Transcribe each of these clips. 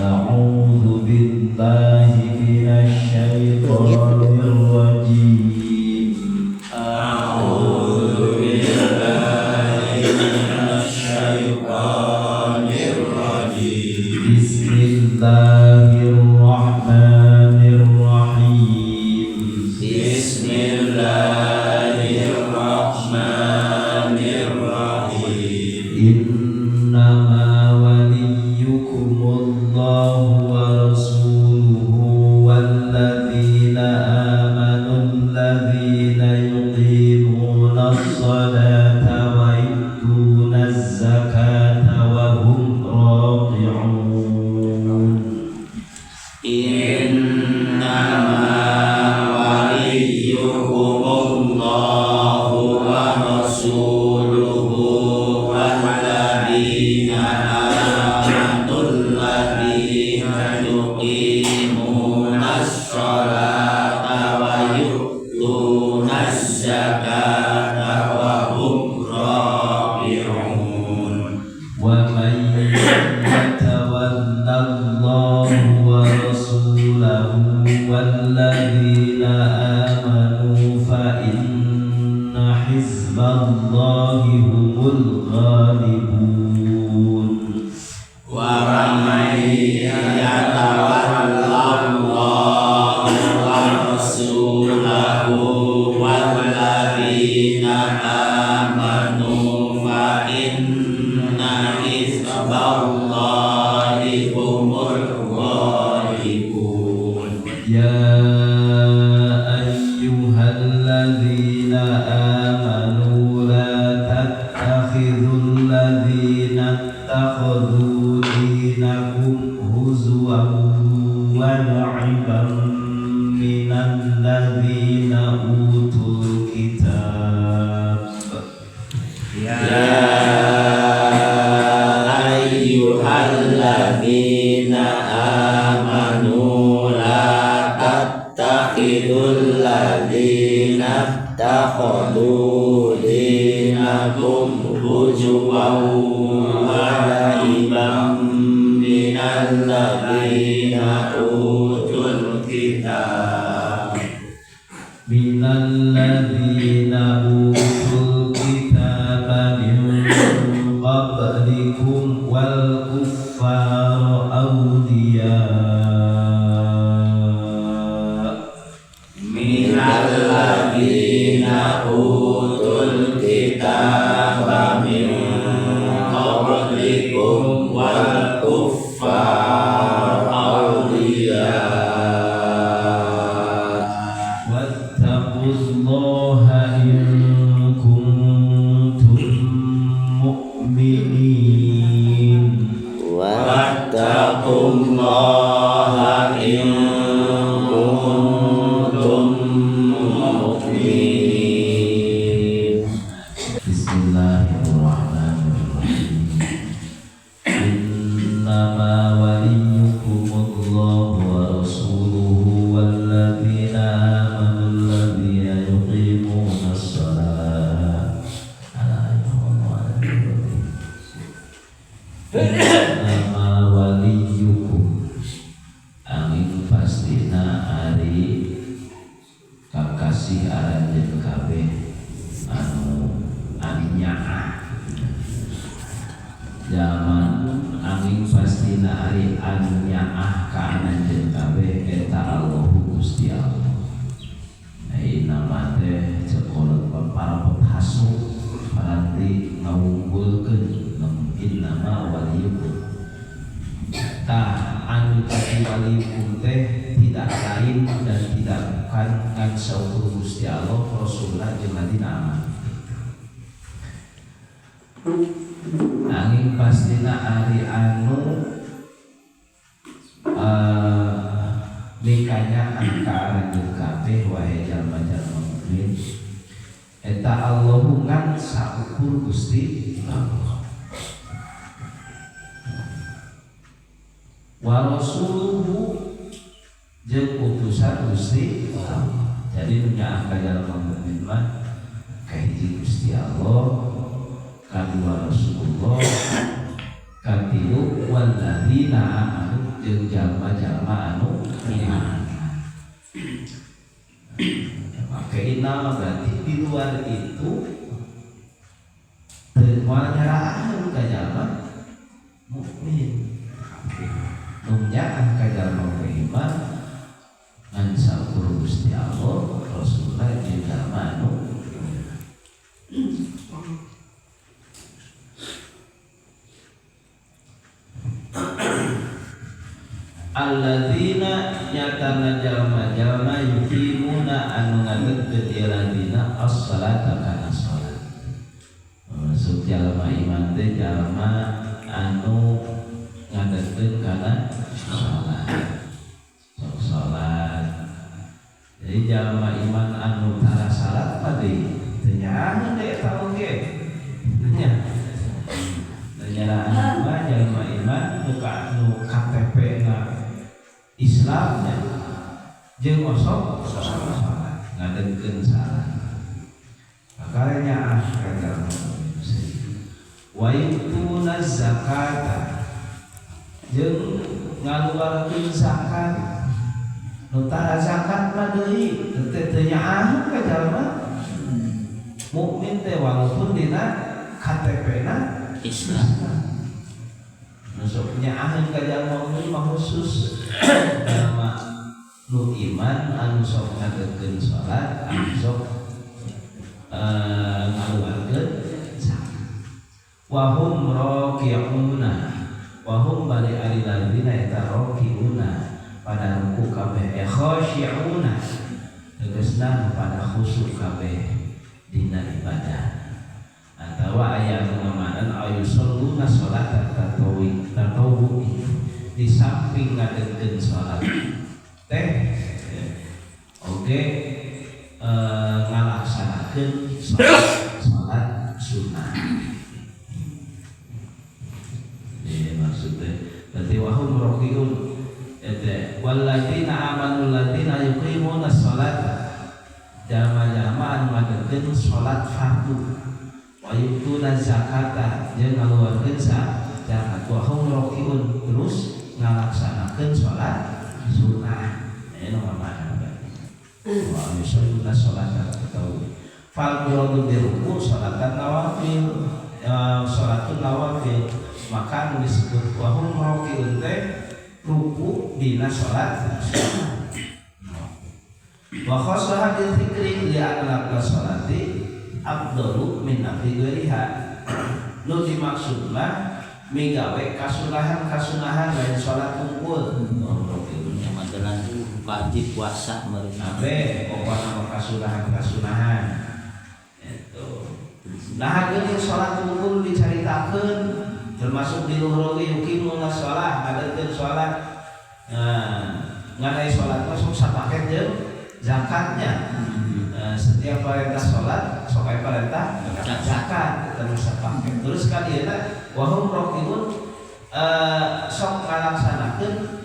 أعوذ بالله من الشيطان الرجيم أعوذ بالله من الشيطان الرجيم بسم الله الرحمن الرحيم بسم الله الرحمن الرحيم إنما وليكم الله ورسوله والذين آمنوا الذين يقيمون الصلاة ويؤتون الزكاة وهم راكعون إنما وليكم الله ورسوله والذين آمنوا الذين يقيمون الصلاة ويؤتون الزكاة وهم راكعون ومن يتول الله ورسوله والذين آمنوا فإن حزب الله هم الغالبون ومن يتول الله ورسوله والذين آمنوا فإن حزب الله هم الغالبون يا أيها الذين آمنوا لا تتخذوا الذين اتخذوا دينكم هزوا ولعبا من الذين أوتوا الكتاب يا أيها الذين آمنوا لا تتخذوا الذين اتخذوا دينكم هزوا ولعبا من الذين أوتوا الكتاب من الذين أوتوا الكتاب من قبلكم والكفار أولياء من الذين أوتوا الكتاب من قبلكم والكفار أولياء واتقوا الله إن كنتم مؤمنين واتقوا الله إن كنتم مؤمنين بسم الله الرحمن الرحيم إنما وليكم الله ورسوله والذين آمنوا الذين يقيمون الصلاة Innama waliyukum angin pastina ari kakasih aranjeun kabeh anu nyaah zaman angin pastina ari anu nyaah ka aranjeun kabeh eta Allahu Gusti Allah. Nama teh cekolot para pethasu paranti ngawunggulkeun innama waliyukum tah anu tadi waliyukum teh tidak lain dan tidak bukan kan saukur Gusti Allah Rasulullah jeung ladina aman angin pastina ari anu nikahnya angka aranjeun kabeh wae jalma-jalma mukmin eta Allahu ngan saukur Gusti Allah wa rasuluhu jeung utusan Gusti Allah. Jadi punya angka jalma mukmin mah kahiji Gusti Allah, kadua Rasulullah, katilu walladzina amanu jeung jalma-jalma anu iman. Maka inna berarti di luar itu moal nyerahan ka jalma mukmin. Numnyaan ka jalma beriman ngan sakur Gusti Allah Rasulullah jeung jalma anu alladzina nyatana jalma-jalma yuqimuna anu ngadegkeun dina as-salata kana salat. Maksud jalma iman teh jalma anu ngadegkeun kana salat. Sok salat. Jadi jalma iman anu tara salat pade teu nyaho teh eta oge. Nya. Nyaraan mah jalma iman nu KTP na Islamnya jeung osok salat ngadengkeun salat. Makaranya jalma wa yutuna zakata jeung ngaluarkeun zakat. Nu tara zakat mah deui teu nyaah ka jalma mukmin teh walaupun dina KTP-na Islam. Nusuknya ahli kajalma mukmin mah khusus jalma nu iman anu sok ngadekeun salat anu sok ngaluarkeun zakat. Wa hum raki'una wa hum bali alladina yataraki'una pada ruku kabeh khashi'una tegasna pada khusyuk kabeh dina ibadah. Atau ayat pengamanan ayusalluna sholatan tatawu'i di samping ngadegkeun sholat teh oge ngalaksanakeun sholat sunnah. Ini maksudnya berarti wahum rokiun ete walladzina amanu alladzina yuqimuna sholata jalma-jalma anu ngadegkeun sholat fardu wa yutuna zakata jeung ngaluarkeun zakat wa hum rakiun terus ngalaksanakeun salat sunnah. Aya nu mana wa yusalluna salatan tatawwu fal muradu bi ruku salatan nawafil salatun nawafil maka nu disebut wa hum rakiun teh ruku dina salat wa khassa hadil dzikri li anna salati afdalu min afi ghairiha. Nu dimaksudna migawe kasunahan lain salat unggul. Yang adalah wajib puasa meureun. Abe pokona kasunahan. Itu. Nah geus salat unggul dicaritakeun termasuk di luhur ge yuqimuna shalah ngadekeun salat. Ngadai salat mah sok sapaket jeung zakatnya. Setiap perintah sholat, sokai perintah zakat terus pakai. Terus kalian wahum rokiun sok ngalaksanakeun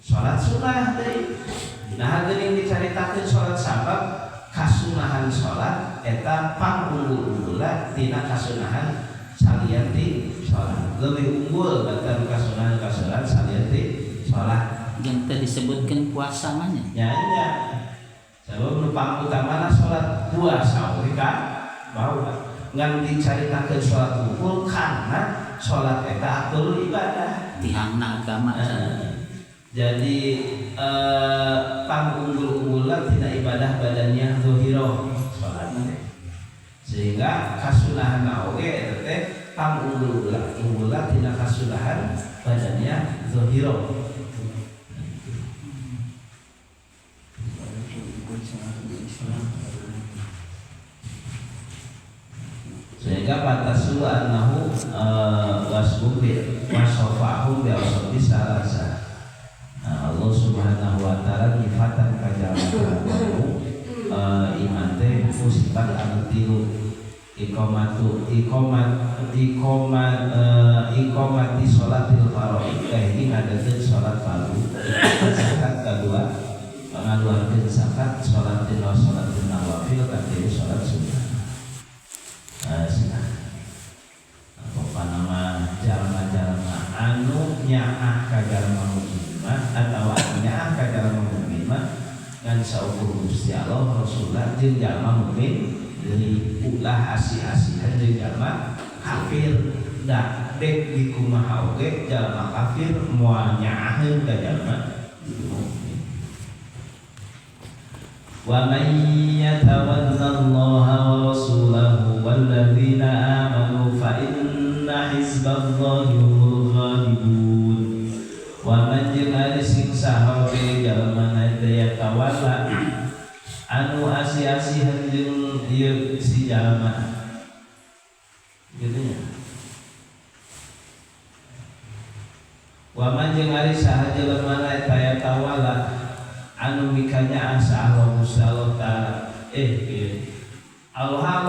sholat sunnah teh. Nah geuning dicaritakeun sholat sabab kasunahan sholat eta pangunggul-unggulan tina kasunahan salian ti sholat. Lebih unggul batan kasunahan sholat salian ti sholat. Yang tadi disebutkan puasa mana? Ya. Sebab numpang utamana sholat puasa kan bahwa ngan dicaritakeun sholat unggul karena sholat eta atul ibadah tihangna agama. Jadi pangunggul-unggulan tina ibadah badannya zahirah sholat sehingga kasunahan oge eta teh pangunggul-unggulan tina kasunahan badannya zahirah. Sehingga patasu annahu wasbum bi wasafahu bi awsafi salasa. Allah Subhanahu wa taala nyifatan kajalmahu iman teh sifat anu tilu iqamati sholatil fardhi ini ngadekeun salat fardu zakat kedua ngaluarkeun zakat sholatin nawafil katilu salat sunnah. Apa nama jalma-jalma anu nyaah ka dengan saukur Gusti Allah Rasulullah jeung jalma mukmin deui ulah asih-asihan jeung jalma kafir da dek di kumaha oge jalma kafir moal nyaaheun ka jalma mukmin. Wa may yatawallallaha wa rasulahu walladzina amanu fa inna hizballahi humul ghalibun. Wa man jeung ari sing saha we jalma daya tawalla anu asih-asihan jeung ieu si jalma gitu nya. Wa man jeung ari saha jalma daya tawalla anu mikanya asa Allah Gusti taala Allah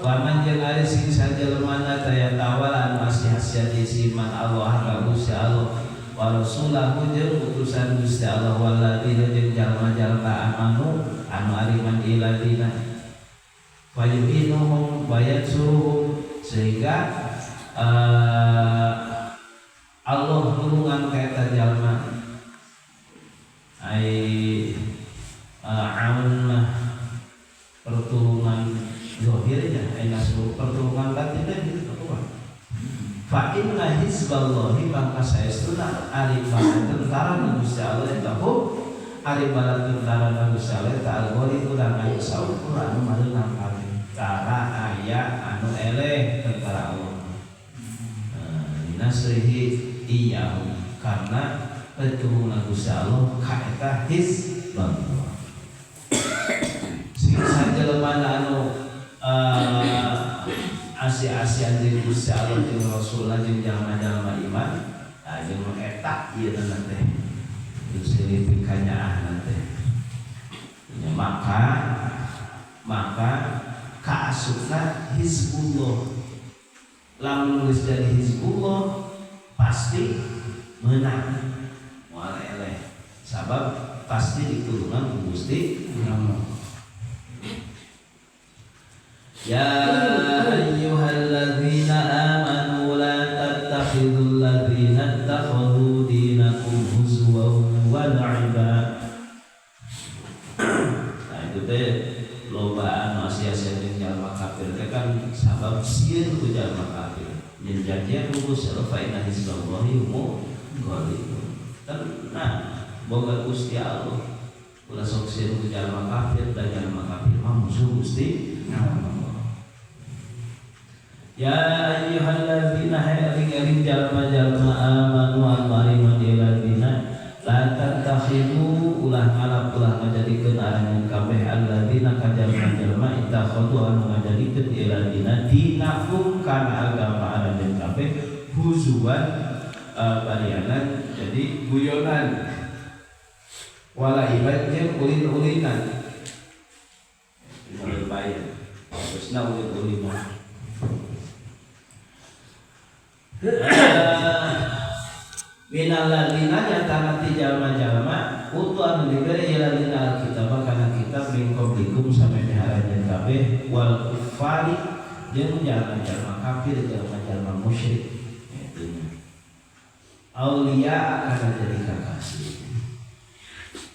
Waman jeung ari sing sajelmana daya tawal anu asih-asihan iman Allah ka Gusti Allah wa rasulahu jeung utusan Gusti Allah walladzina jeung jalma-jalma amanu anu ariman iladina wa yu'inuhum wa yansuruhum sehingga Allah nulungan ka eta jalma ai aun mah pertulungan zahirnya ai nasru pertulungan batinnya gitu kan. Fa inna hizballahi maka saestuna ari bala tentara Gusti Allah eta ari bala tentara Gusti Allah eta algori urang aya saukur anu mareunang tentara aya anu eleh tentara Allah. Nasrihi iya karena pertulungan Gusti Allah ka eta hizballah. Sing sajelema anu asih-asihan jeung Gusti Allah jeung Rasulullah jeung jalma-jalma iman jeung eta ieu teh Gusti pikanya teh maka kaasupna hizbullah lamun geus jadi hizbullah pasti menang moal eleh sabab pasti ditulungan ku Gusti Allah. Ya ayyuhalladzina amanu la tattakhidul ladzina ittakhadhu dinakum huzwan wa la'iba. Nah itu teh lobaan sia-sia jeung jalma kafir teh kan sabab sieun ku jalma kafir. Jeung janjian Gusti Allah fa inna hizballahi humul ghalibun. Tenang boga Gusti Allah ulah sok sieun ku jalma kafir dan jalma kafir mah musuh Gusti Allah. Ya ayyuhalladzina hayarin jalma-jalma amanu al-mariman iladina la tattakhidhu ulah ngalap ulah ngajadikeun aranjeun kabeh alladzina kajalma-jalma ittakhadhu anu ngajadikeun iladina dinakum kana agama aranjeun kabeh huzuan barianan jadi guyonan wala ibad jeung ulin-ulinan bayar terusna ulin-ulinan minal ladina nyatana ti jalma-jalma utu anu diberi iladina alkitab kana kitab min qablikum sampai diharanjeun kabeh wal kufari jeung jalma-jalma kafir jalma-jalma musyrik eta aulia akan jadi kakasih.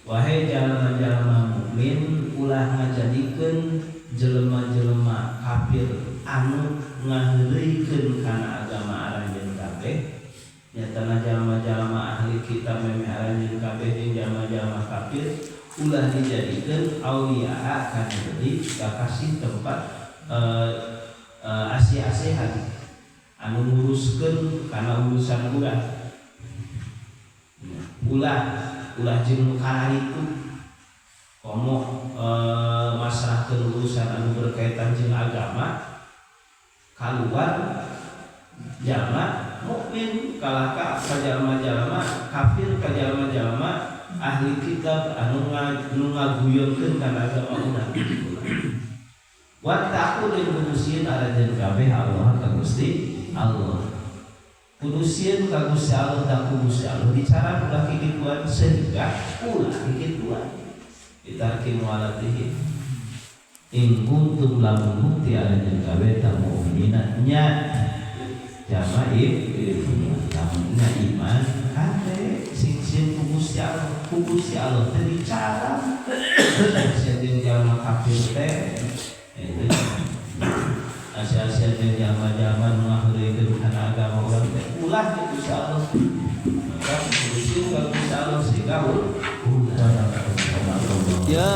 Wahai jalma-jalma mukmin ulah ngajadikeun jelema-jelema kafir anu ngaheulikeun kana agama aranjeun kabeh nyatana jalma-jalma ahli kitab meme aranjeun kabeh jeung jalma-jalma kafir ulah dijadikeun aulia kana jadi kakasih tempat asih-asihan anu nguruskeun kana urusan urang ulah jeung kararitu komo masrahkeun urusan anu berkaitan jeung agama kaluar jalma mukmin kalaka ka jalma-jalma kafir ka jalma-jalma ahli kitab anu ngaguyonkeun kana agama urang. Wa taqu lil kudusieun aranjeun kabeh Allah ka Gusti Allah. Kudusieun ka Gusti Allah da Gusti Allah bicara ulah kikituan sehingga ulah kikituan ditarki mualatihi in kuntum lamun bukti aranjeun kabeh ta mukminat nya jamaib lamun iman kabeh sing Gusti Allah teh cara sia jeung jalma kafir teh itu asia-asia jeung jalma-jalma nu ngaheureukeun kana agama urang teh ulah ke Gusti Allah maka Gusti Allah sehingga Ya